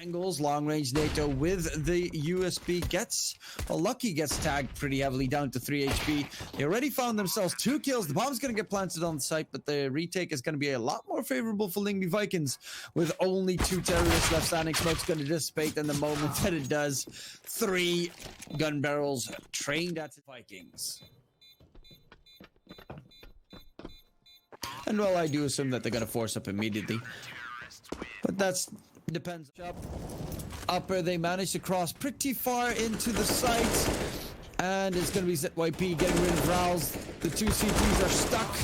Angles, long range NATO with the USB gets, well, Lucky gets tagged pretty heavily down to 3 HP. They already found themselves 2 kills. The bomb's going to get planted on the site, but the retake is going to be a lot more favorable for Lyngby Vikings with only 2 terrorists left standing. Smoke's going to dissipate, and the moment that it does, 3 gun barrels trained at the Vikings. And well, I do assume that they're going to force up immediately, but that's depends. Upper, they managed to cross pretty far into the site, and it's going to be ZYP getting rid of raalz. The 2 CTs are stuck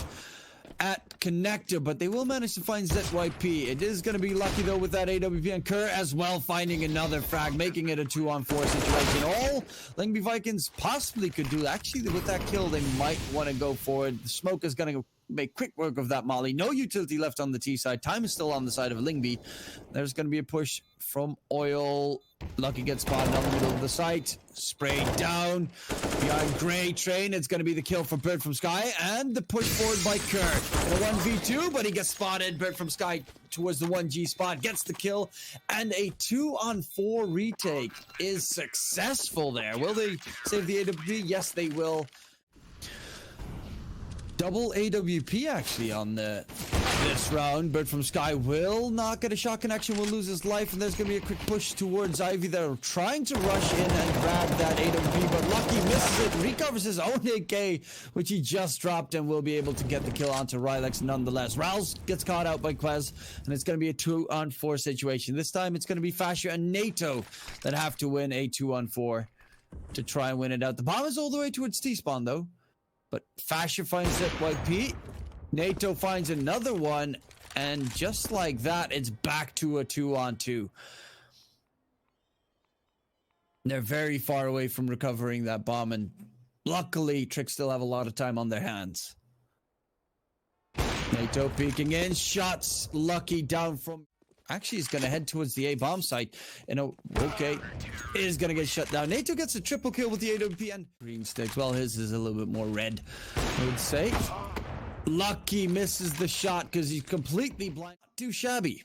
at connector, but they will manage to find ZYP. It is going to be Lucky though with that AWP, and Kerr as well finding another frag, making it a 2-on-4 situation. All Lyngby Vikings possibly could do. Actually, with that kill, they might want to go forward. The smoke is going to make quick work of that molly. No utility left on the T side. Time is still on the side of Lyngby. There's going to be a push from Oil. Lucky gets spotted on the middle of the site. Sprayed down behind Gray Train. It's going to be the kill for birdfromsky, and the push forward by Kerr. In a 1v2, but he gets spotted. birdfromsky towards the 1G spot, gets the kill, and a 2-on-4 retake is successful there. Will they save the AWP? Yes, they will. Double AWP actually on this round. Birdfromsky will not get a shot connection, will lose his life, and there's going to be a quick push towards Ivy. They're trying to rush in and grab that AWP, but Lucky misses it, recovers his own AK, which he just dropped, and will be able to get the kill onto rilax nonetheless. raalz gets caught out by kwezz, and it's going to be a 2-on-4 situation. This time it's going to be FASHR and NATO that have to win a 2-on-4 to try and win it out. The bomb is all the way towards T-spawn though. But FASHR finds ZYP, NATO finds another one, and just like that, it's back to a 2-on-2. They're very far away from recovering that bomb, and luckily, Tricks still have a lot of time on their hands. NATO peeking in, shots Lucky down from... Actually, he's going to head towards the A-bomb site. Okay, is going to get shut down. NATO gets a triple kill with the AWP and green sticks. Well, his is a little bit more red, I would say. Lucky misses the shot because he's completely blind. Not too shabby.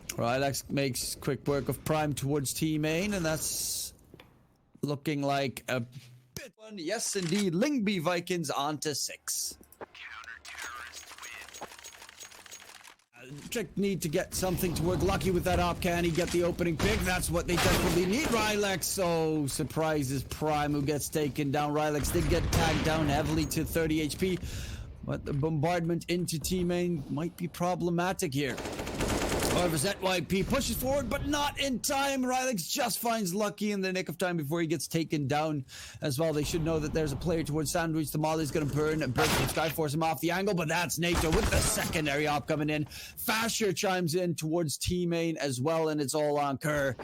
rilax makes quick work of Prime towards T main, and that's looking like a bit one. Yes, indeed. Lyngby Vikings on to 6. Trick need to get something to work. Lucky with that op. Can he get the opening pick? That's what they definitely need. rilax, so surprises Prime, who gets taken down. rilax did get tagged down heavily to 30 HP, but the bombardment into T main might be problematic here. However, ZYP pushes forward, but not in time. rilax just finds Lucky in the nick of time before he gets taken down as well. They should know that there's a player towards Sandwich. The molly's going to burn and Sky force him off the angle, but that's NATO with the secondary op coming in. FASHR chimes in towards T main as well, and it's all on Kerr,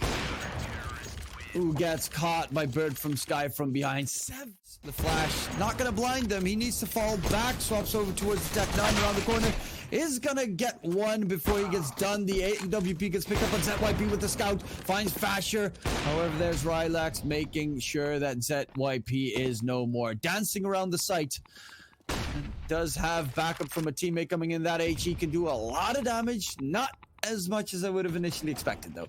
who gets caught by birdfromsky from behind. The flash, not going to blind them. He needs to fall back, swaps over towards the Tech 9 around the corner. Is going to get one before he gets done. The AWP gets picked up on ZYP with the scout. Finds FASHR. However, there's rilax making sure that ZYP is no more. Dancing around the site. Does have backup from a teammate coming in. That HE can do a lot of damage. Not as much as I would have initially expected, though.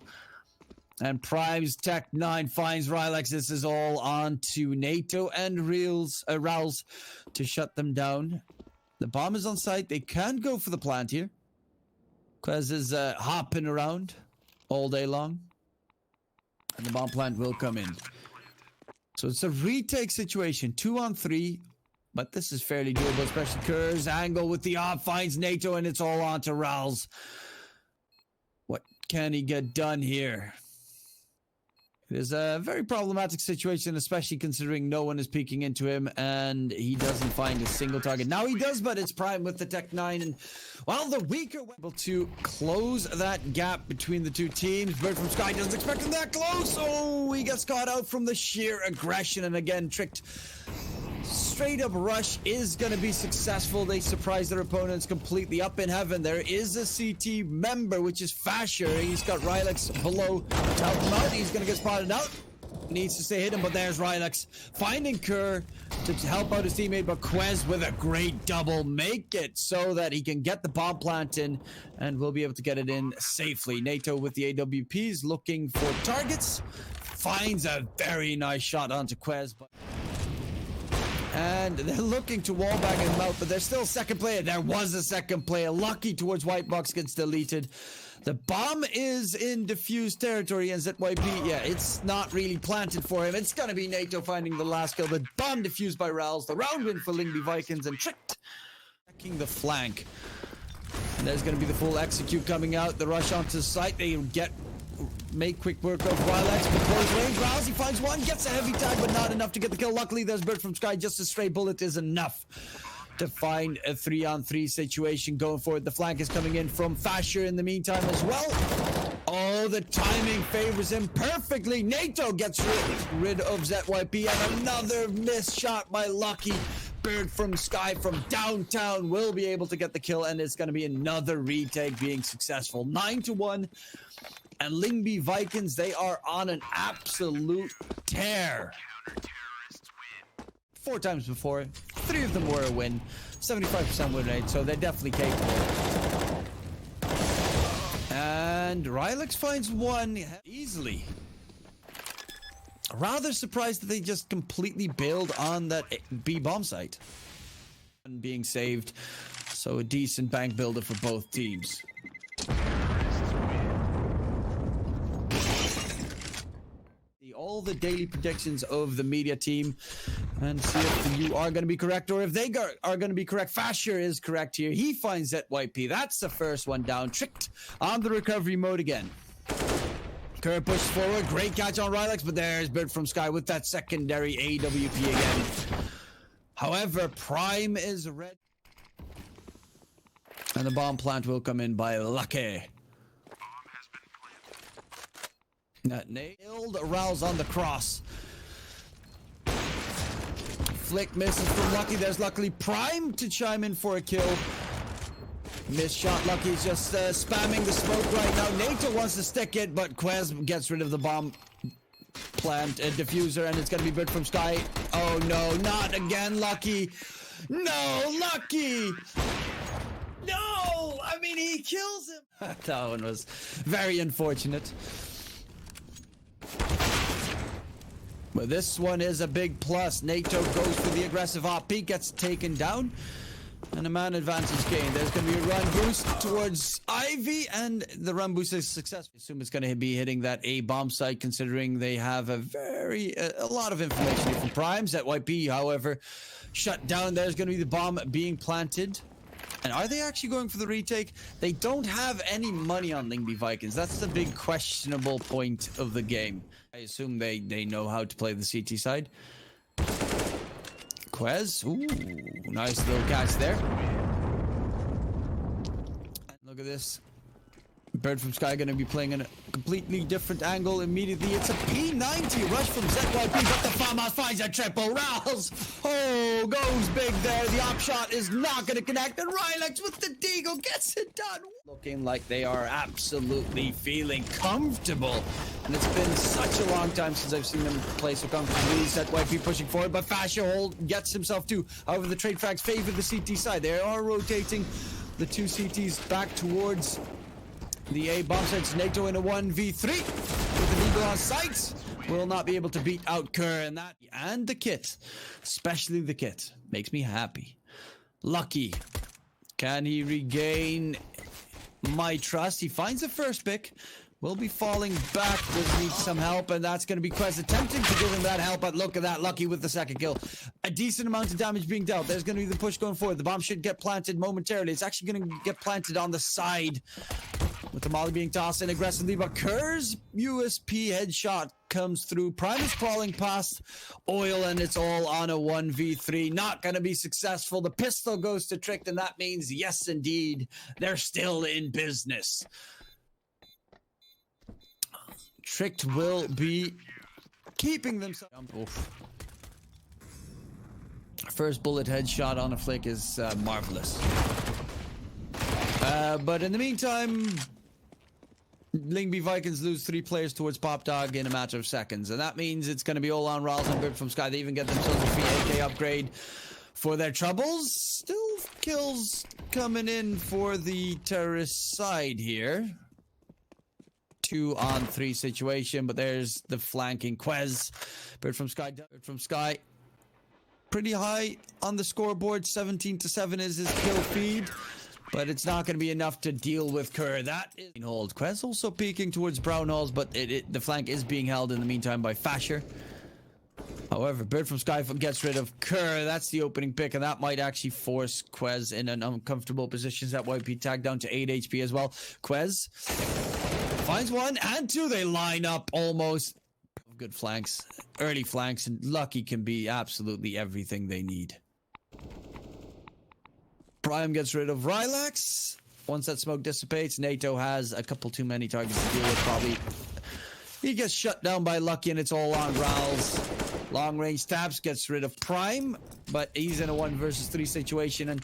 And Prime's Tech 9 finds rilax. This is all on to NATO and raalz to shut them down. The bomb is on site. They can go for the plant here. kwezz is hopping around all day long. And the bomb plant will come in. So it's a retake situation. 2-on-3. But this is fairly doable, especially Kerr's angle with the op finds NATO, and it's all on to raalz. What can he get done here? It is a very problematic situation, especially considering no one is peeking into him, and he doesn't find a single target. Now he does, but it's Prime with the Tech 9, and while the weaker able to close that gap between the two teams. birdfromsky doesn't expect him that close. Oh, he gets caught out from the sheer aggression, and again tricked. Straight up rush is going to be successful. They surprise their opponents completely. Up in heaven, there is a CT member, which is FASHR. He's got rilax below to help him out. He's going to get spotted out. needs to stay hidden, but there's rilax finding Kerr to help out his teammate, but kwezz with a great double make it so that he can get the bomb plant in and will be able to get it in safely. Nato with the AWPs looking for targets, finds a very nice shot onto kwezz, and they're looking to wallbang him out, but there's still second player. There was a second player. Lucky towards white box gets deleted. The bomb is in diffused territory, and ZYP, yeah, it's not really planted for him. It's gonna be Nato finding the last kill, but bomb diffused by raalz. The round win for Lyngby Vikings, and Tricked checking the flank. And there's gonna be the full execute coming out. The rush onto the site. They make quick work of rilax, but close range. raalz, he finds one, gets a heavy tag, but not enough to get the kill. Luckily, there's birdfromsky. Just a stray bullet is enough to find a 3-on-3 situation going forward. The flank is coming in from FASHR in the meantime as well. Oh, the timing favors him perfectly. Nato gets rid of ZYP, and another missed shot by Lucky. birdfromsky from downtown will be able to get the kill, and it's going to be another retake being successful. 9-1. And Lyngby Vikings, they are on an absolute tear. 4 times before, 3 of them were a win, 75% win rate, so they're definitely capable. And rilax finds one easily. Rather surprised that they just completely bailed on that B bomb site. And being saved, so a decent bank builder for both teams. All the daily predictions of the media team and see if you are going to be correct or if they are going to be correct. FASHR is correct here. He finds ZYP. That's the first one down. Tricked on the recovery mode again. Kerr pushes forward. Great catch on rilax, but there's birdfromsky with that secondary AWP again. However, Prime is red. And the bomb plant will come in by Lucky. Nailed raalz on the cross. Flick misses from Lucky. There's luckily Prime to chime in for a kill. Missed shot. Lucky's just spamming the smoke right now. Nato wants to stick it, but kwezz gets rid of the bomb plant diffuser, and it's going to be birdfromsky. Oh no, not again, Lucky. No, Lucky. No, I mean, he kills him. That one was very unfortunate. But this one is a big plus. Nato goes for the aggressive op. He gets taken down. And a man advantage gained. There's going to be a run boost towards Ivy. And the run boost is successful. I assume it's going to be hitting that A bomb site, considering they have a lot of information here from Prime. ZYP, however, shut down. There's going to be the bomb being planted. And are they actually going for the retake? They don't have any money on Lyngby Vikings. That's the big questionable point of the game. I assume they know how to play the CT side. kwezz, ooh, nice little catch there. Look at this. birdfromsky going to be playing in a completely different angle immediately. It's a P90 rush from ZYP, but the farmhouse finds a triple. raalz, oh, goes big there. The op shot is not going to connect, and rilax with the deagle gets it done. Looking like they are absolutely feeling comfortable, and it's been such a long time since I've seen them play so comfortably. ZYP pushing forward, but FASHR gets himself too. However, the trade frags favor the CT side. They are rotating the 2 CTs back towards the A bomb sets. Nato in a 1v3 with the eagle on sight. Will not be able to beat out Kerr, and the kit, especially the kit, makes me happy. Lucky, can he regain my trust? He finds the first pick. Will be falling back. Does need some help, and that's going to be kwezz attempting to give him that help. But look at that, Lucky with the second kill. A decent amount of damage being dealt. There's going to be the push going forward. The bomb should get planted momentarily. It's actually going to get planted on the side, with the molly being tossed in aggressively, but Kerr's USP headshot comes through. Prime is crawling past oil, and it's all on a 1v3. Not going to be successful. The pistol goes to Tricked, and that means, yes, indeed, they're still in business. Tricked will be keeping themselves. First bullet headshot on a flick is marvelous. But in the meantime, Lyngby Vikings lose 3 players towards Pop Dog in a matter of seconds. And that means it's going to be all on raalz and birdfromsky. They even get themselves a free AK upgrade for their troubles. Still kills coming in for the terrorist side here. 2-on-3 situation, but there's the flanking kwezz. Birdfromsky pretty high on the scoreboard. 17-7 is his kill feed, but it's not going to be enough to deal with KRIMZ. That is hold. kwezz also peeking towards brown halls, but the flank is being held in the meantime by FASHR. However, birdfromsky gets rid of KRIMZ. That's the opening pick, and that might actually force kwezz in an uncomfortable position. zywoo tagged down to 8 HP as well. kwezz finds 1 and 2. They line up almost. Good flanks, early flanks, and Lucky can be absolutely everything they need. Prime gets rid of rilax. Once that smoke dissipates, NATO has a couple too many targets to deal with, probably. He gets shut down by Lucky, and it's all on raalz. Long range taps, gets rid of Prime, but he's in a 1 versus 3 situation, and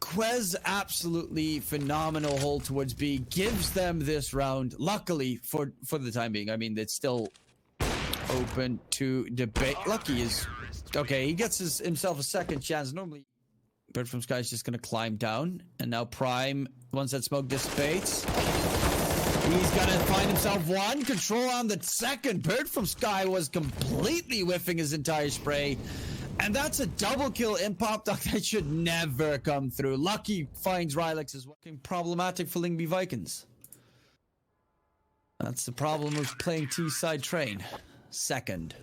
kwezz absolutely phenomenal hold towards B, gives them this round, luckily for the time being. I mean, it's still open to debate. Lucky is okay, he gets himself a second chance. Normally birdfromsky is just gonna climb down, and now Prime, once that smoke dissipates, he's gonna find himself 1 control on the second. birdfromsky was completely whiffing his entire spray. And that's a double kill in Pop Dog that should never come through. Lucky finds rilax as well. Problematic for Lyngby Vikings. That's the problem of playing T-side train. Second.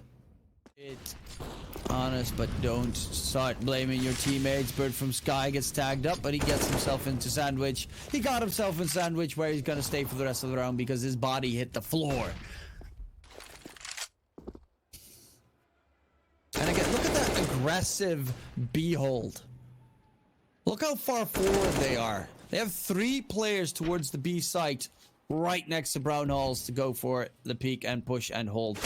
It's honest, but don't start blaming your teammates. birdfromsky gets tagged up, but he gets himself into sandwich. He got himself in sandwich where he's going to stay for the rest of the round because his body hit the floor. And again, look at that aggressive B hold. Look how far forward they are. They have 3 players towards the B site right next to brown halls to go for the peek and push and hold.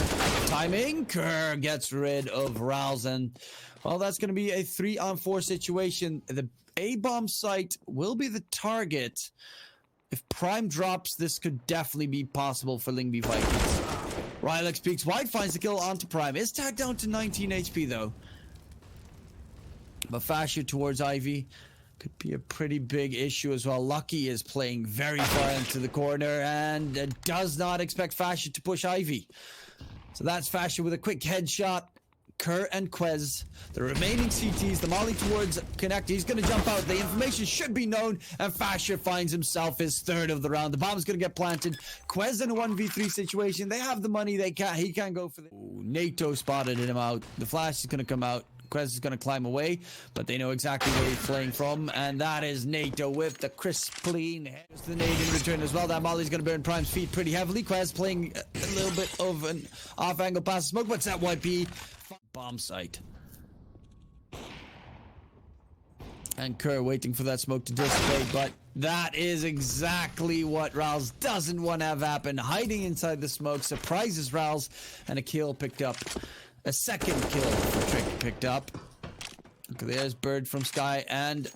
Timing. KRIMZ gets rid of raalz, and well, that's going to be a 3-on-4 situation. The A-bomb site will be the target. If Prime drops, this could definitely be possible for Lyngby Vikings. rilax peeks wide, finds the kill onto Prime. Is tagged down to 19 HP though. But FASHR towards Ivy could be a pretty big issue as well. Lucky is playing very far into the corner and does not expect FASHR to push Ivy. So that's FASHR with a quick headshot. KRIMZ and kwezz, the remaining CTs, the molly towards Connect. He's going to jump out. The information should be known, and FASHR finds himself his 3rd of the round. The bomb's going to get planted. kwezz in a 1v3 situation. They have the money. He can't go for the... Ooh, NATO spotted him out. The flash is going to come out. kwezz is going to climb away, but they know exactly where he's playing from, and that is NATO with the crisp clean. Here's the nade in return as well. That molly's going to burn Prime's feet pretty heavily. kwezz playing a little bit of an off-angle pass smoke, but zywoo bomb site. And KRIMZ waiting for that smoke to dissipate, but that is exactly what raalz doesn't want to have happen. Hiding inside the smoke, surprises raalz, and a kill picked up. A second kill for Trick picked up. Okay, there's birdfromsky and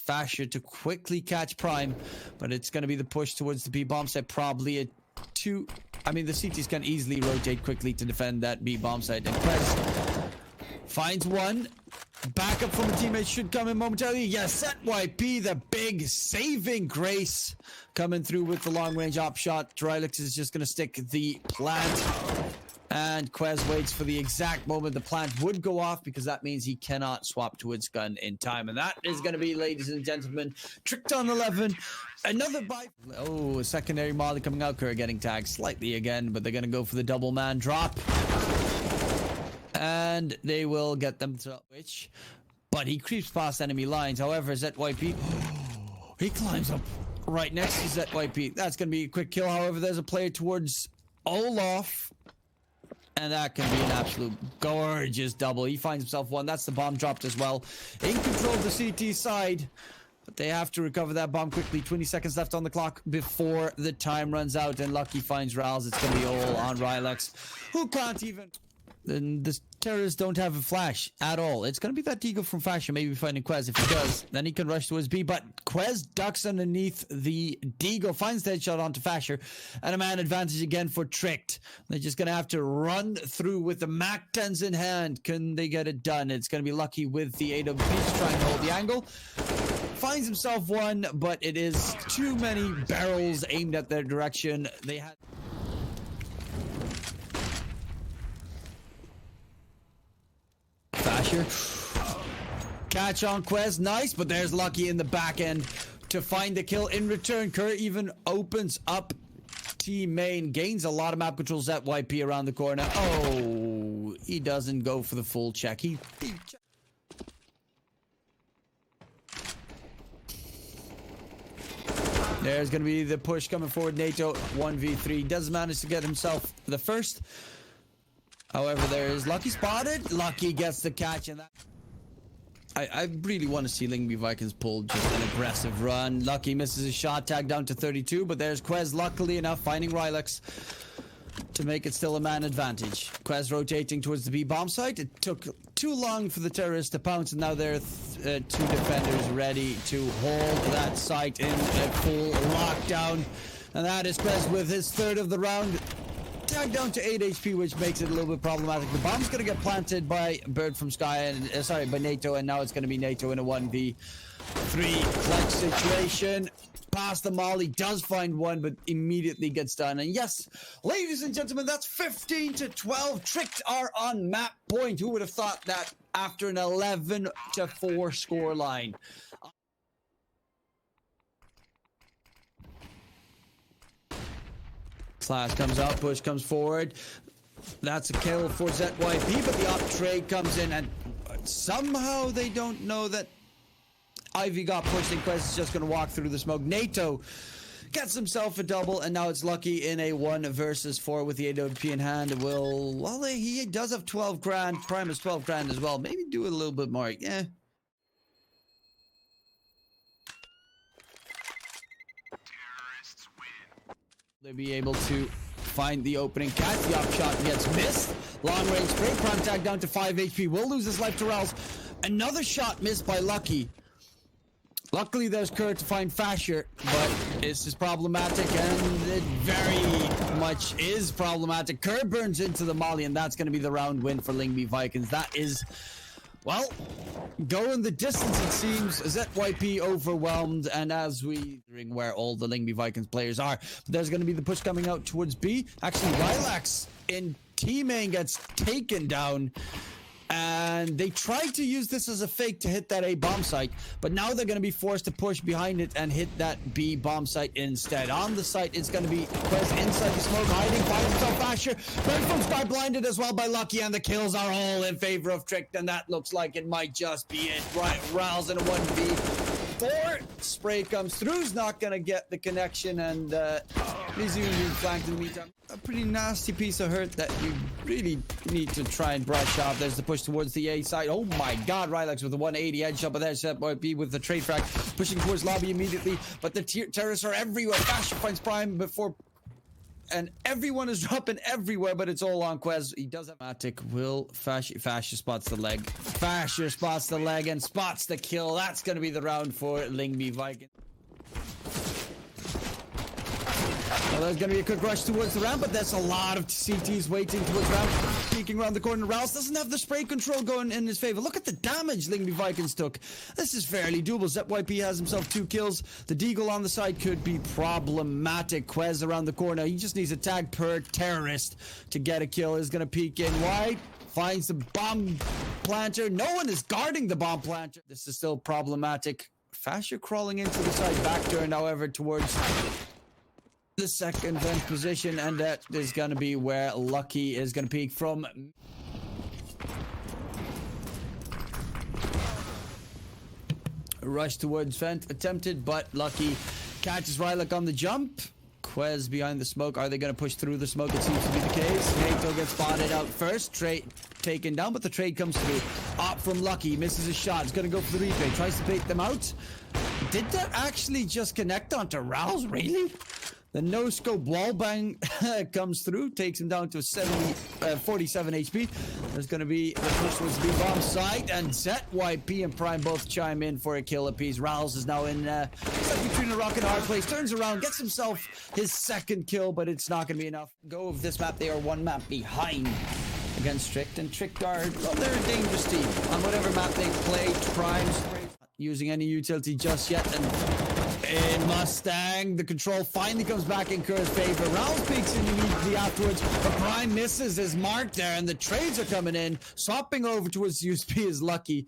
FASHR to quickly catch Prime, but it's going to be the push towards the B bomb site. Probably a 2. I mean, the CTs can easily rotate quickly to defend that B bomb site. And kwezz finds 1. Backup from a teammate should come in momentarily. Yes, zywoo, the big saving grace, coming through with the long range op shot. rilax is just going to stick the plant. And kwezz waits for the exact moment the plant would go off, because that means he cannot swap to its gun in time. And that is going to be, ladies and gentlemen, tricked on 11. Another buy. Oh, a secondary molly coming out. KRIMZ getting tagged slightly again, but they're going to go for the double man drop. And they will get them to switch. But he creeps past enemy lines. However, zywoo, he climbs up right next to zywoo. That's going to be a quick kill. However, there's a player towards Olaf. And that can be an absolute gorgeous double. He finds himself 1. That's the bomb dropped as well. In control of the CT side. But they have to recover that bomb quickly. 20 seconds left on the clock before the time runs out. And Lucky finds raalz. It's going to be all on rilax, who can't even... And this terrorists don't have a flash at all. It's going to be that deagle from FASHR, maybe finding kwezz. If he does, then he can rush towards B. But kwezz ducks underneath the deagle, finds the headshot onto FASHR, and a man advantage again for Tricked. They're just going to have to run through with the Mac 10s in hand. Can they get it done? It's going to be lucky with the AWP to try and hold the angle. Finds himself one, but it is too many barrels aimed at their direction. They had... FASHR. Catch on kwezz, nice, but there's lucky in the back end to find the kill. In return, KRIMZ even opens up T main, gains a lot of map controls at YP around the corner. Oh, he doesn't go for the full check. There's going to be the push coming forward. NATO 1v3 does manage to get himself the first. However, there is Lucky spotted. Lucky gets the catch, and that... I really want to see Lyngby Vikings pull just an aggressive run. Lucky misses a shot, tagged down to 32, but there's kwezz, luckily enough, finding rilax to make it still a man advantage. kwezz rotating towards the B bomb site. It took too long for the terrorists to pounce, and now there are two defenders ready to hold that site in a full lockdown. And that is kwezz with his third of the round. Tagged down to 8 HP, which makes it a little bit problematic. The bomb's going to get planted by birdfromsky, and sorry, by NATO, and now it's going to be NATO in a 1v3 clutch situation. Past the molly, does find one, but immediately gets done. And yes, ladies and gentlemen, that's 15-12. Tricked are on map point. Who would have thought that after an 11-4 score line? Class comes out, push comes forward. That's a kill for ZYP, but the op trade comes in, and somehow they don't know that Ivy got pushed, and kwezz is just going to walk through the smoke. NATO gets himself a double, and now it's lucky in a 1 versus 4 with the AWP in hand. Well, he does have 12 grand. Prime is 12 grand as well. Maybe do it a little bit more. Yeah. They'll be able to find the opening. Catch the up shot, gets missed. Long range spray, prime tag down to 5 HP. Will lose his life to raalz. Another shot missed by Lucky. Luckily, there's KRIMZ to find FASHR, but this is problematic, and it very much is problematic. KRIMZ burns into the molly, and that's going to be the round win for Lyngby Vikings. That is, well, going the distance, it seems. ZYP overwhelmed, and as we where all the Lyngby Vikings players are, there's going to be the push coming out towards B. Actually, rilax in T main gets taken down, and they tried to use this as a fake to hit that A bomb site, but now they're going to be forced to push behind it and hit that B bomb site instead. On the site, it's going to be kwezz inside the smoke, hiding, finds himself FASHR. birdfromsky blinded as well by Lucky, and the kills are all in favor of Tricked, and that looks like it might just be it. Right, raalz in a 1v4. Spray comes through, is not going to get the connection, and he's even being flanked in the meantime. A pretty nasty piece of hurt that you really need to try and brush off. There's the push towards the A side. Oh my god, rilax with the 180 headshot, but there's ZYP with the trade frag, pushing towards lobby immediately, but the terrorists are everywhere. FASHR finds prime before, and everyone is dropping everywhere, but it's all on kwezz. He does have Matic. Will FASHR spots the leg. FASHR spots the leg and spots the kill. That's going to be the round for Lyngby Vikings. Well, there's going to be a quick rush towards the ramp, but there's a lot of CTs waiting towards ramp. Peeking around the corner. raalz doesn't have the spray control going in his favor. Look at the damage Lyngby Vikings took. This is fairly doable. ZYP has himself 2 kills. The deagle on the side could be problematic. kwezz around the corner. He just needs a tag per terrorist to get a kill. Is going to peek in wide. Finds the bomb planter. No one is guarding the bomb planter. This is still problematic. FASHR crawling into the side back turn, however, towards the second vent position, and that is going to be where Lucky is going to peek from. Rush towards vent attempted, but Lucky catches rilax on the jump. kwezz behind the smoke. Are they going to push through the smoke? It seems to be the case. NATO gets spotted out first. Trade taken down, but the trade comes through. Op from Lucky, misses a shot. He's going to go for the replay. Tries to bait them out. Did that actually just connect onto raalz? Really? The no-scope wallbang comes through, takes him down to 47 HP. There's going to be the push towards the B-bomb site, and ZYP and Prime both chime in for a kill apiece. raalz is now in stuck between a rock and a hard place, turns around, gets himself his second kill, but it's not going to be enough. Go of this map, they are one map behind against Cerq, and Cerq are, well, they're a dangerous team. On whatever map they play, Prime's using any utility just yet, and in Mustang, the control finally comes back in Kerr's favor. raalz peeks in immediately afterwards, but Prime misses his mark there, and the trades are coming in. Swapping over towards USP is Lucky,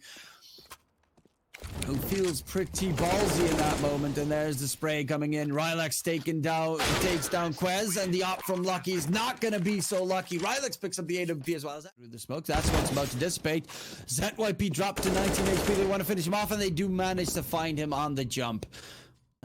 who feels pretty ballsy in that moment, and there's the spray coming in. rilax takes down kwezz, and the op from Lucky is not going to be so lucky. rilax picks up the AWP as well as that. Through the smoke, that's what's about to dissipate. ZYP dropped to 19 HP. They want to finish him off, and they do manage to find him on the jump.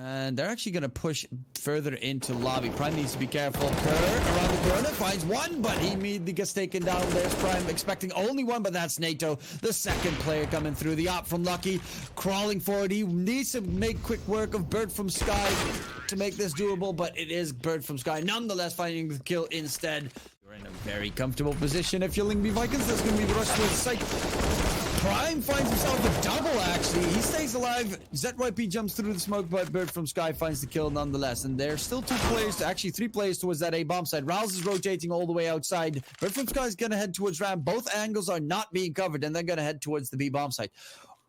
And they're actually going to push further into lobby. Prime needs to be careful. Kerr around the corner finds one, but he immediately gets taken down. There's Prime expecting only one, but that's Nato, the second player coming through. The op from Lucky crawling forward. He needs to make quick work of birdfromsky to make this doable, but it is birdfromsky nonetheless finding the kill instead. You're in a very comfortable position if you're Lyngby Vikings. There's going to be the rush towards the site. Prime finds himself a double, actually. He stays alive. ZYP jumps through the smoke, but birdfromsky finds the kill nonetheless. And there's still two players, actually three players towards that A-bomb side. raalz is rotating all the way outside. birdfromsky is going to head towards ramp. Both angles are not being covered, and they're going to head towards the B-bomb side.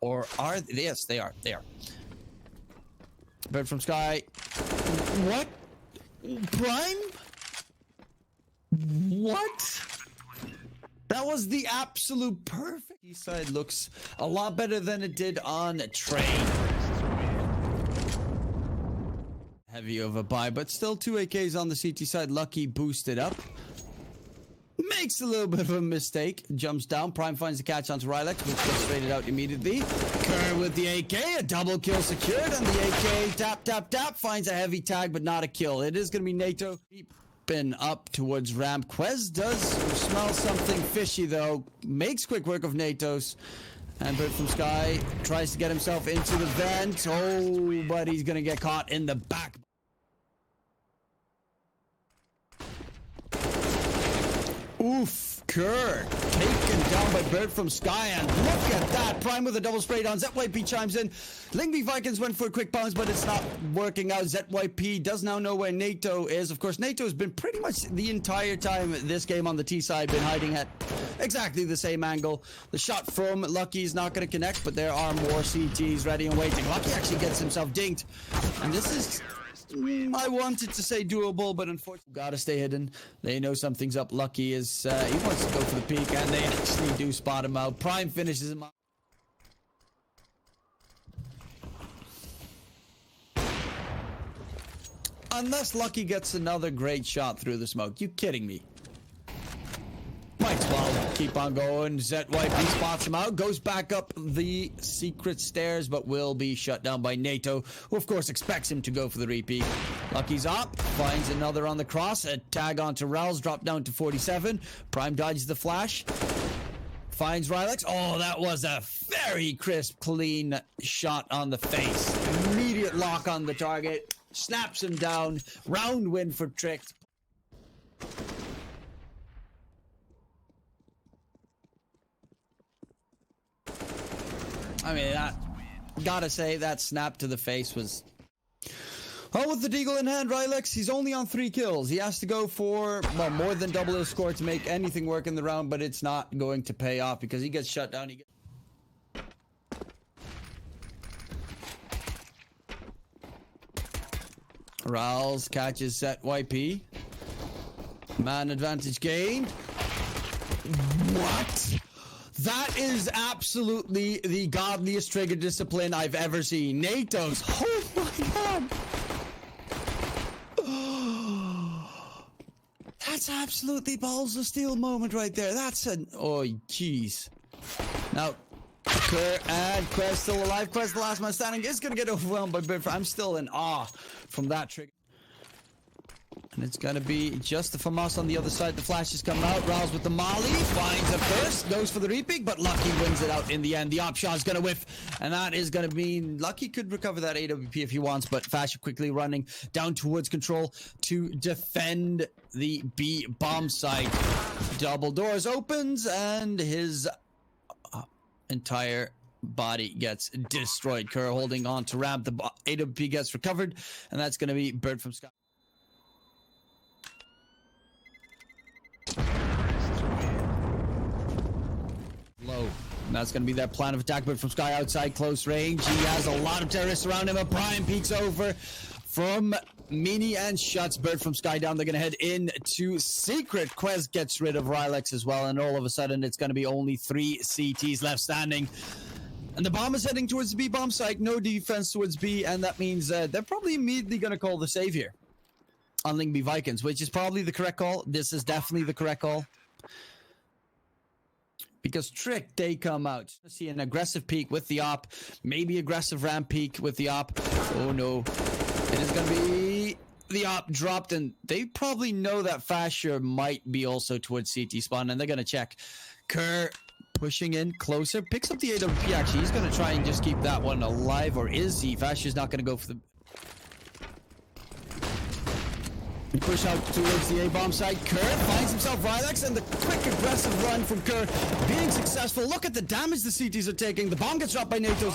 Or are they? Yes, they are. They are. birdfromsky. What? Prime? What? That was the absolute perfect. East side looks a lot better than it did on trade. Heavy of a buy, but still 2 AKs on the CT side. Lucky boosted up. Makes a little bit of a mistake. Jumps down. Prime finds the catch onto rilax, which gets traded out immediately. Kerr with the AK. A double kill secured. And the AK tap. Finds a heavy tag, but not a kill. It is going to be Nato. Up towards ramp. kwezz does smell something fishy though. Makes quick work of Natos. And birdfromsky tries to get himself into the vent. Oh, but he's gonna get caught in the back. Oof. Kerr taken down by birdfromsky, and look at that. Prime with a double spray down. ZYP chimes in. Lyngby Vikings went for a quick bounce, but it's not working out. ZYP does now know where Nato is. Of course, Nato has been pretty much the entire time this game on the T side been hiding at exactly the same angle. The shot from Lucky is not going to connect, but there are more CTs ready and waiting. Lucky actually gets himself dinked, and this is, I wanted to say doable, but unfortunately, gotta stay hidden. They know something's up. Lucky is, he wants to go for the peak, and they actually do spot him out. Prime finishes him out. Unless Lucky gets another great shot through the smoke. You kidding me? Might as well keep on going. ZYP spots him out, goes back up the secret stairs, but will be shut down by Nato, who of course expects him to go for the repeat. Lucky's up, finds another on the cross, a tag onto raalz, drop down to 47. Prime dodges the flash, finds rilax. Oh, that was a very crisp, clean shot on the face. Immediate lock on the target, snaps him down. Round win for Cerq. I mean, gotta say, that snap to the face was... Well, with the deagle in hand, rilax, he's only on 3 kills. He has to go for, well, more than double his score to make anything work in the round, but it's not going to pay off because he gets shut down. raalz catches ZYP. Man advantage gained. What? That is absolutely the godliest trigger discipline I've ever seen. Natos. Oh my god. That's absolutely balls of steel moment right there. That's an... Oh, jeez. Now, Kerr and kwezz still alive. kwezz, the last man standing, is going to get overwhelmed by birdfromsky. I'm still in awe from that trigger. And it's gonna be just the FAMAS on the other side. The flashes come out. raalz with the molly. Finds it first. Goes for the repeat, but Lucky wins it out in the end. The op shot is gonna whiff. And that is gonna mean Lucky could recover that AWP if he wants, but FASHR quickly running down towards control to defend the B bomb site. Double doors opens and his entire body gets destroyed. KRIMZ holding on to ramp. The AWP gets recovered, and that's gonna be Bird from Sky. Low. And that's going to be their plan of attack, but from Sky outside close range. He has a lot of terrorists around him. A Prime peeks over from Mini and shuts Bird from Sky down. They're going to head into Secret. kwezz gets rid of rilax as well, and all of a sudden it's going to be only 3 CTs left standing. And the bomb is heading towards the B bomb site. No defense towards B, and that means they're probably immediately going to call the save here on Lyngby Vikings, which is probably the correct call. This is definitely the correct call. Because Trick, they come out. See an aggressive peek with the op. Maybe aggressive ramp peek with the op. Oh no. It is going to be the op dropped, and they probably know that FASHR might be also towards CT spawn, and they're going to check. KRIMZ pushing in closer. Picks up the AWP actually. He's going to try and just keep that one alive, or is he? FASHR's not going to go for the... Push out towards the A-bomb side. KRIMZ finds himself rilax, and the quick aggressive run from KRIMZ being successful. Look at the damage the CTs are taking. The bomb gets dropped by NATO,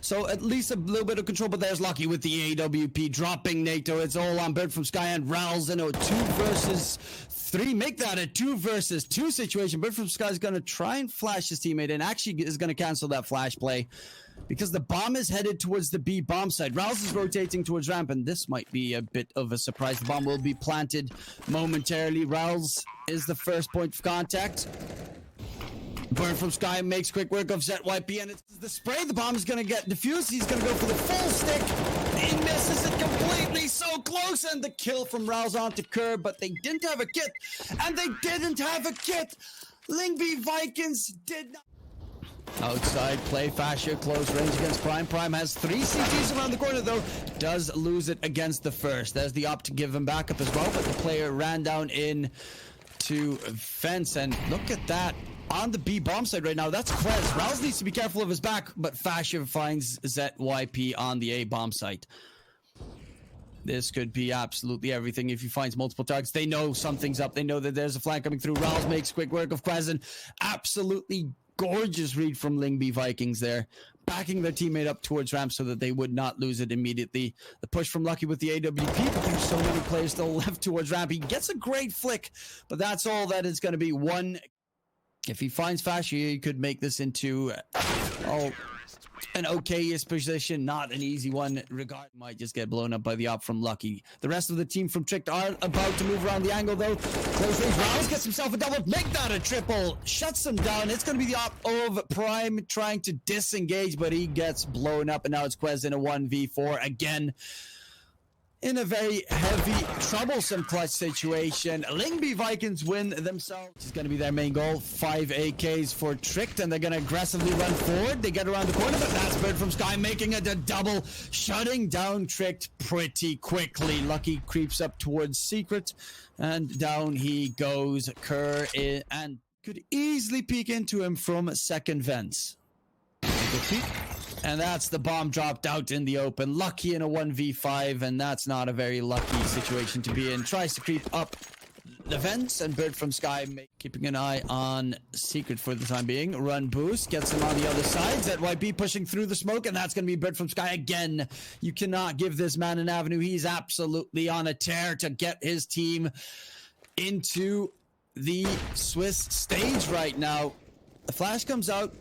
so at least a little bit of control, but there's Lucky with the AWP dropping NATO. It's all on Bird from Sky and raalz in a 2 versus 3. Make that a 2 versus 2 situation. Bird from Sky is going to try and flash his teammate, and actually is going to cancel that flash play, because the bomb is headed towards the B bomb side. raalz is rotating towards ramp, and this might be a bit of a surprise. The bomb will be planted momentarily. raalz is the first point of contact. Bird from Sky makes quick work of zywoo, and it's the spray. The bomb is going to get diffused. He's going to go for the full stick. He misses it completely. So close, and the kill from raalz onto KRIMZ, but they didn't have a kit. And they didn't have a kit. Lyngby Vikings did not. Outside play, FASHR close range against Prime. Prime has 3 CTs around the corner though. Does lose it against the first. There's the op to give him backup as well, but the player ran down in to fence, and look at that. On the B bomb side right now, that's kwezz. raalz needs to be careful of his back, but FASHR finds zywoo on the A bomb site. This could be absolutely everything. If he finds multiple targets, they know something's up. They know that there's a flank coming through. raalz makes quick work of kwezz, and absolutely gorgeous read from Lyngby Vikings there, backing their teammate up towards ramp so that they would not lose it immediately. The push from Lucky with the AWP, but there's so many players still left towards ramp. He gets a great flick, but that's all that is going to be. One, if he finds FASHR, he could make this into an okay-ish position, not an easy one. Regard might just get blown up by the op from Lucky. The rest of the team from Trick are about to move around the angle though. Close range, raalz gets himself a double, make that a triple, shuts them down. It's going to be the op of Prime trying to disengage, but he gets blown up, and now it's kwezz in a 1v4 again. In a very heavy, troublesome clutch situation. Lyngby Vikings win themselves. This is going to be their main goal. 5 AKs for Trick, and they're going to aggressively run forward. They get around the corner, but that's Bird from Sky making it a double, shutting down Trick pretty quickly. Lucky creeps up towards Secret, and down he goes. KRIMZ and could easily peek into him from second vents. Good peek. And that's the bomb dropped out in the open. Lucky in a 1v5, and that's not a very lucky situation to be in. Tries to creep up the vents, and Bird from Sky keeping an eye on Secret for the time being. Run boost, gets him on the other side. zywoo pushing through the smoke, and that's going to be Bird from Sky again. You cannot give this man an avenue. He's absolutely on a tear to get his team into the Swiss stage right now. The flash comes out.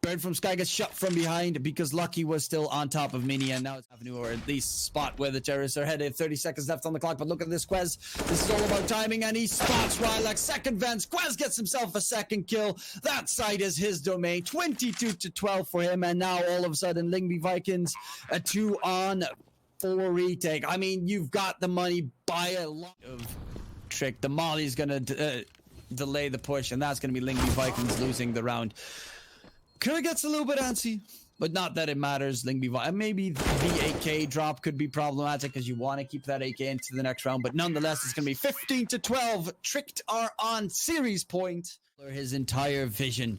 Bird from Sky gets shot from behind because Lucky was still on top of Mini, and now it's avenue, or at least spot where the terrorists are headed. 30 seconds left on the clock, but look at this kwezz. This is all about timing, and he spots rilax. Second vents. kwezz gets himself a second kill. That side is his domain. 22-12 for him, and now all of a sudden Lyngby Vikings a 2-on-4 retake. I mean, you've got the money by a lot of Trick. The molly's gonna delay the push, and that's gonna be Lyngby Vikings losing the round. KRIMZ gets a little bit antsy. But not that it matters. Lyngby Vikings. Maybe the AK drop could be problematic because you want to keep that AK into the next round. But nonetheless, it's going to be 15-12. Tricked are on series point. His entire vision.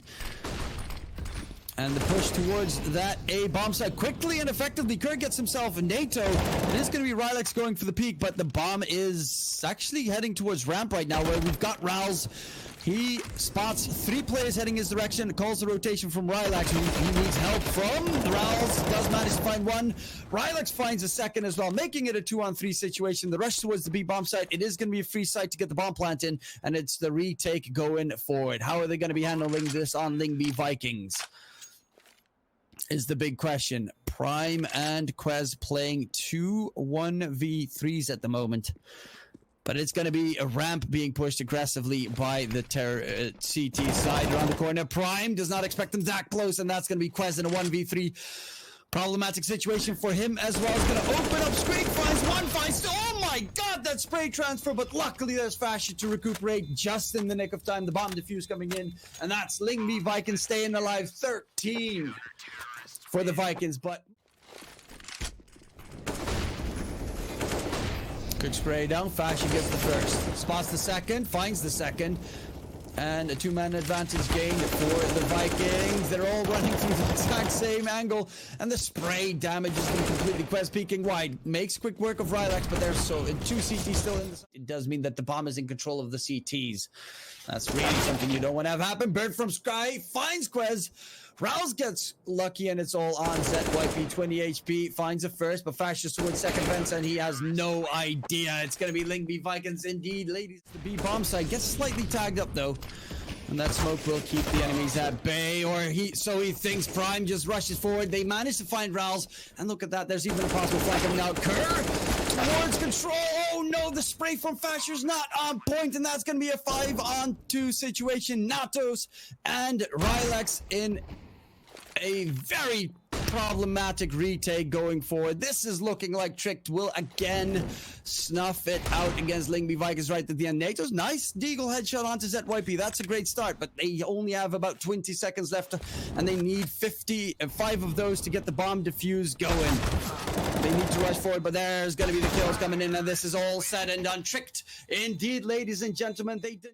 And the push towards that A bomb site quickly and effectively. KRIMZ gets himself a NATO. It is going to be rilax going for the peak, but the bomb is actually heading towards ramp right now, where we've got raalz. He spots 3 players heading his direction, calls the rotation from rilax. He needs help from raalz. Does manage to find one. rilax finds a second as well, making it a 2-on-3 situation. The rush towards the B bomb site. It is going to be a free site to get the bomb plant in, and it's the retake going forward. How are they going to be handling this on Lyngby Vikings? Is the big question. Prime and kwezz playing 2 1v3s at the moment. But it's going to be a ramp being pushed aggressively by the CT side around the corner. Prime does not expect them that close, and that's going to be kwezz in a 1v3. Problematic situation for him as well. He's going to open up screen, finds. Oh my god, that spray transfer, but luckily there's FASHR to recuperate just in the nick of time. The bomb defuse coming in, and that's Lyngby Vikings staying alive. 13 for the Vikings, but quick spray down. FASHR gets the first, spots the second, finds the second, and a 2-man advantage gain for the Vikings. They're all running through the exact same angle, and the spray damages them completely. kwezz peeking wide, makes quick work of rilax, but there's 2 CTs still in the... It does mean that the bomb is in control of the CTs. That's really something you don't want to have happen. Bird-from-sky finds kwezz. raalz gets lucky, and it's all on zywoo. 20 HP, finds a first, but FASHR towards second fence, and he has no idea. It's going to be Lyngby Vikings indeed, ladies. The B bomb site gets slightly tagged up, though. And that smoke will keep the enemies at bay, or so he thinks. Prime just rushes forward. They manage to find raalz, and look at that. There's even a possible flag coming out. Towards control. Oh no, the spray from FASHR's not on point, and that's going to be a 5-on-2 situation. Natos and rilax in a very problematic retake going forward. This is looking like Tricked will again snuff it out against Lyngby Vikings right at the end. NaTo's nice deagle headshot onto zywoo. That's a great start, but they only have about 20 seconds left, and they need 5 of those to get the bomb defuse going. They need to rush forward, but there's going to be the kills coming in, and this is all said and done. Tricked indeed, ladies and gentlemen. They did.